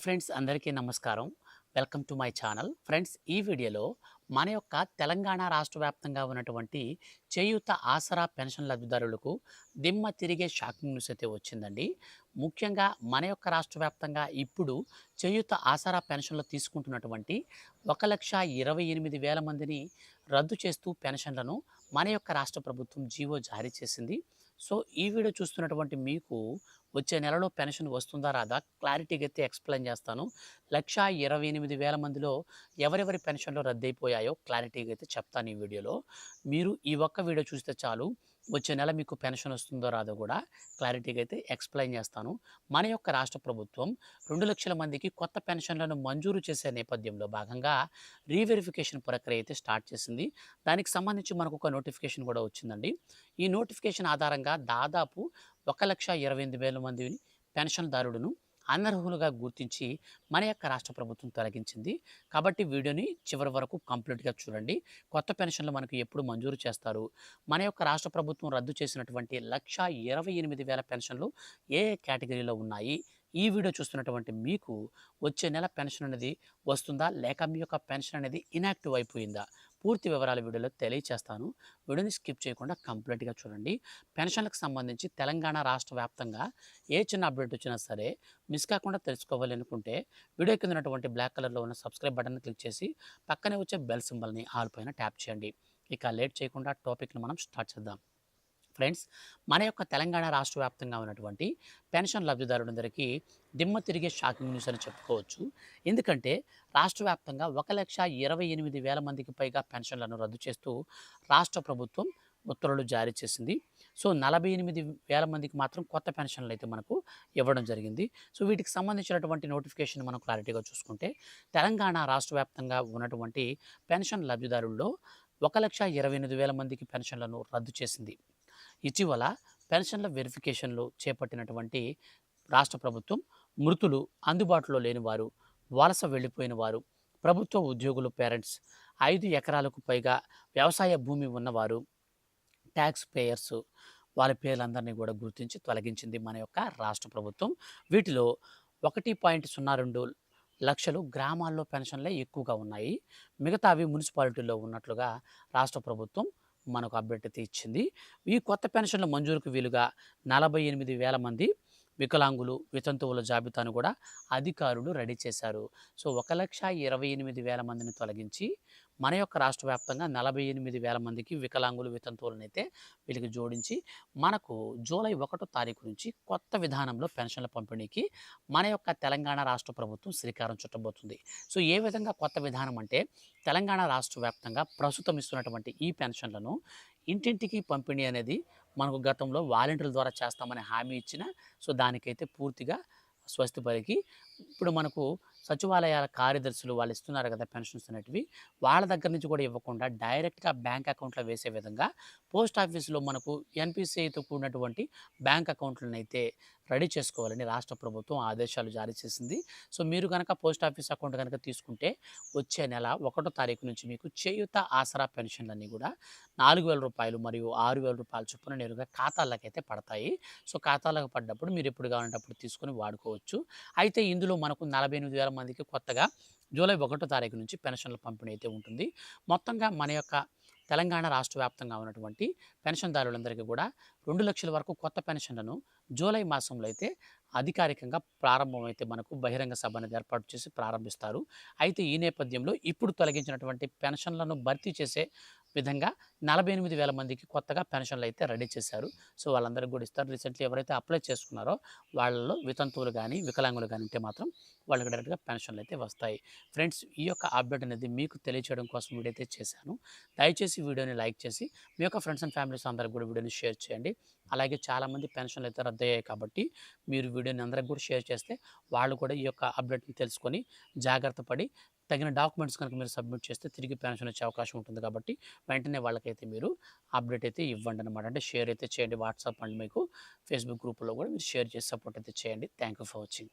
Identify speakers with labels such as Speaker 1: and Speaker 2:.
Speaker 1: Friends అందరికీ నమస్కారం. Welcome to my channel. Friends ఈ వీడియోలో మన యొక్క తెలంగాణ రాష్ట్ర వ్యాప్తంగా ఉన్నటువంటి చేయూత ఆసరా పెన్షన్ లబ్ధిదారులకు దిమ్మ తిరిగే షాకింగ్ న్యూస్ అయితే వచ్చిందండి. ముఖ్యంగా మన యొక్క రాష్ట్ర వ్యాప్తంగా ఇప్పుడు చేయూత ఆసరా పెన్షన్లు తీసుకుంటున్నటువంటి 1,28,000 మందిని రద్దు చేస్తూ పెన్షన్లను మన యొక్క రాష్ట్ర ప్రభుత్వం జీవో జారీ చేసింది. సో ఈ వీడియో చూస్తున్నటువంటి మీకు వచ్చే నెలలో పెన్షన్ వస్తుందా రాదా క్లారిటీగా అయితే ఎక్స్ప్లెయిన్ చేస్తాను. 1,28,000 మందిలో ఎవరెవరి పెన్షన్లు రద్దయిపోయాయో క్లారిటీగా అయితే చెప్తాను ఈ వీడియోలో. మీరు ఈ ఒక్క వీడియో చూస్తే చాలు వచ్చే నెల మీకు పెన్షన్ వస్తుందో రాదో కూడా క్లారిటీగా అయితే ఎక్స్ప్లెయిన్ చేస్తాను. మన యొక్క రాష్ట్ర ప్రభుత్వం 2,00,000 మందికి కొత్త పెన్షన్లను మంజూరు చేసే నేపథ్యంలో భాగంగా రీవెరిఫికేషన్ ప్రక్రియ అయితే స్టార్ట్ చేసింది. దానికి సంబంధించి మనకు ఒక నోటిఫికేషన్ కూడా వచ్చిందండి. ఈ నోటిఫికేషన్ ఆధారంగా దాదాపు 1,28,000 మందిని పెన్షన్దారులను అనర్హులుగా గుర్తించి మన యొక్క రాష్ట్ర ప్రభుత్వం తొలగించింది. కాబట్టి వీడియోని చివరి వరకు కంప్లీట్గా చూడండి. కొత్త పెన్షన్లు మనకు ఎప్పుడు మంజూరు చేస్తారు, మన యొక్క రాష్ట్ర ప్రభుత్వం రద్దు చేసినటువంటి 1,28,000 పెన్షన్లు ఏ ఏ కేటగిరీలో ఉన్నాయి, ఈ వీడియో చూస్తున్నటువంటి మీకు వచ్చే నెల పెన్షన్ అనేది వస్తుందా లేక మీ యొక్క పెన్షన్ అనేది ఇనాక్టివ్ అయిపోయిందా, పూర్తి వివరాలు వీడియోలో తెలియచేస్తాను. వీడియోని స్కిప్ చేయకుండా కంప్లీట్గా చూడండి. పెన్షన్లకు సంబంధించి తెలంగాణ రాష్ట్ర వ్యాప్తంగా ఏ చిన్న అప్డేట్ వచ్చినా సరే మిస్ కాకుండా తెలుసుకోవాలి అనుకుంటే వీడియో కింద ఉన్నటువంటి బ్లాక్ కలర్లో ఉన్న సబ్స్క్రైబ్ బటన్ క్లిక్ చేసి పక్కనే వచ్చే బెల్ సింబల్ని ఆల్ పైన ట్యాప్ చేయండి. ఇక లేట్ చేయకుండా టాపిక్ని మనం స్టార్ట్ చేద్దాం. ఫ్రెండ్స్, మన యొక్క తెలంగాణ రాష్ట్ర వ్యాప్తంగా ఉన్నటువంటి పెన్షన్ లబ్ధిదారులందరికీ దిమ్మ తిరిగే షాకింగ్ న్యూస్ అని చెప్పుకోవచ్చు. ఎందుకంటే రాష్ట్ర వ్యాప్తంగా 1,28,000 మందికి పైగా పెన్షన్లను రద్దు చేస్తూ రాష్ట్ర ప్రభుత్వం ఉత్తర్వులు జారీ చేసింది. సో 48,000 మందికి మాత్రం కొత్త పెన్షన్లు అయితే మనకు ఇవ్వడం జరిగింది. సో వీటికి సంబంధించినటువంటి నోటిఫికేషన్ మనం క్లారిటీగా చూసుకుంటే తెలంగాణ రాష్ట్ర వ్యాప్తంగా ఉన్నటువంటి పెన్షన్ లబ్ధిదారుల్లో 1,28,000 మందికి పెన్షన్లను రద్దు చేసింది. ఇటీవల పెన్షన్ల వెరిఫికేషన్లు చేపట్టినటువంటి రాష్ట్ర ప్రభుత్వం మృతులు, అందుబాటులో లేని వారు, వలస వెళ్ళిపోయిన వారు, ప్రభుత్వ ఉద్యోగులు పేరెంట్స్, 5 ఎకరాలకు పైగా వ్యవసాయ భూమి ఉన్నవారు, ట్యాక్స్ పేయర్స్ వాళ్ళ పేర్లందరినీ కూడా గుర్తించి తొలగించింది మన యొక్క రాష్ట్ర ప్రభుత్వం. వీటిలో 1.02 లక్షలు గ్రామాల్లో పెన్షన్లే ఎక్కువగా ఉన్నాయి. మిగతావి మున్సిపాలిటీల్లో ఉన్నట్లుగా రాష్ట్ర ప్రభుత్వం మనకు అప్డేట్ అయితే ఇచ్చింది. ఈ కొత్త పెన్షన్ల మంజూరుకు వీలుగా 48,000 మంది వికలాంగులు, వితంతువుల జాబితాను కూడా అధికారులు రెడీ చేశారు. సో 1,28,000 మందిని తొలగించి మన యొక్క రాష్ట్ర వ్యాప్తంగా 48,000 మందికి వికలాంగులు, వితంతువులనైతే వీళ్ళకి జోడించి మనకు జూలై 1వ తారీఖు నుంచి కొత్త విధానంలో పెన్షన్ల పంపిణీకి మన యొక్క తెలంగాణ రాష్ట్ర ప్రభుత్వం శ్రీకారం చుట్టబోతుంది. సో ఏ విధంగా కొత్త విధానం అంటే తెలంగాణ రాష్ట్ర వ్యాప్తంగా ప్రస్తుతం ఇస్తున్నటువంటి ఈ పెన్షన్లను ఇంటింటికి పంపిణీ అనేది మనకు గతంలో వాలంటీర్ల ద్వారా చేస్తామని హామీ ఇచ్చిన, సో దానికైతే పూర్తిగా స్వస్తి పలికి ఇప్పుడు మనకు సచివాలయాల కార్యదర్శులు వాళ్ళు ఇస్తున్నారు కదా పెన్షన్స్ అనేటివి, వాళ్ళ దగ్గర నుంచి కూడా ఇవ్వకుండా డైరెక్ట్గా బ్యాంక్ అకౌంట్లో వేసే విధంగా పోస్ట్ ఆఫీసులో మనకు ఎన్పిసిఐతో కూడినటువంటి బ్యాంక్ అకౌంట్లను అయితే రెడీ చేసుకోవాలని రాష్ట్ర ప్రభుత్వం ఆదేశాలు జారీ చేసింది. సో మీరు కనుక పోస్ట్ ఆఫీస్ అకౌంట్ కనుక తీసుకుంటే వచ్చే నెల 1వ తారీఖు నుంచి మీకు చేయూత ఆసరా పెన్షన్లన్నీ కూడా రూ. 4,000 మరియు రూ. 6,000 చొప్పున నేరుగా ఖాతాలకైతే పడతాయి. సో ఖాతాలకు పడ్డప్పుడు మీరు ఎప్పుడు కావాలంటే అప్పుడు తీసుకొని వాడుకోవచ్చు. అయితే ఇందులో మనకు 48,000 మందికి కొత్తగా జూలై 1వ తారీఖు నుంచి పెన్షన్ల పంపిణీ అయితే ఉంటుంది. మొత్తంగా మన యొక్క తెలంగాణ రాష్ట్ర వ్యాప్తంగా ఉన్నటువంటి పెన్షన్దారులందరికీ కూడా 2,00,000 వరకు కొత్త పెన్షన్లను జూలై మాసంలో అయితే అధికారికంగా ప్రారంభమైతే మనకు బహిరంగ సభ అనేది ఏర్పాటు చేసి ప్రారంభిస్తారు. అయితే ఈ నేపథ్యంలో ఇప్పుడు తొలగించినటువంటి పెన్షన్లను భర్తీ చేసే విధంగా 48,000 మందికి కొత్తగా పెన్షన్లు అయితే రెడీ చేశారు. సో వాళ్ళందరికీ కూడా ఇస్తారు. రీసెంట్లీ ఎవరైతే అప్లై చేసుకున్నారో వాళ్ళలో వితంతువులు కానీ, వికలాంగులు కానీ ఉంటే మాత్రం వాళ్ళకి డైరెక్ట్గా పెన్షన్లు అయితే వస్తాయి. ఫ్రెండ్స్, ఈ యొక్క అప్డేట్ అనేది మీకు తెలియచేయడం కోసం వీడియో అయితే చేశాను. దయచేసి వీడియోని లైక్ చేసి మీ యొక్క ఫ్రెండ్స్ అండ్ ఫ్యామిలీస్ అందరికి కూడా వీడియోని షేర్ చేయండి. అలాగే చాలామంది పెన్షన్లు అయితే రద్దయ్యాయి కాబట్టి మీరు వీడియోని అందరికి కూడా షేర్ చేస్తే వాళ్ళు కూడా ఈ యొక్క అప్డేట్ని తెలుసుకొని జాగ్రత్త పడి తగిన డాక్యుమెంట్స్ కనుక మీరు సబ్మిట్ చేస్తే తిరిగి పెన్షన్ వచ్చే అవకాశం ఉంటుంది. కాబట్టి వెంటనే వాళ్ళకైతే మీరు అప్డేట్ అయితే ఇవ్వండి అనమాట. అంటే షేర్ అయితే చేయండి. వాట్సాప్ అండ్ మీకు ఫేస్బుక్ గ్రూప్లో కూడా మీరు షేర్ చేసి సపోర్ట్ అయితే చేయండి. Thank you for watching.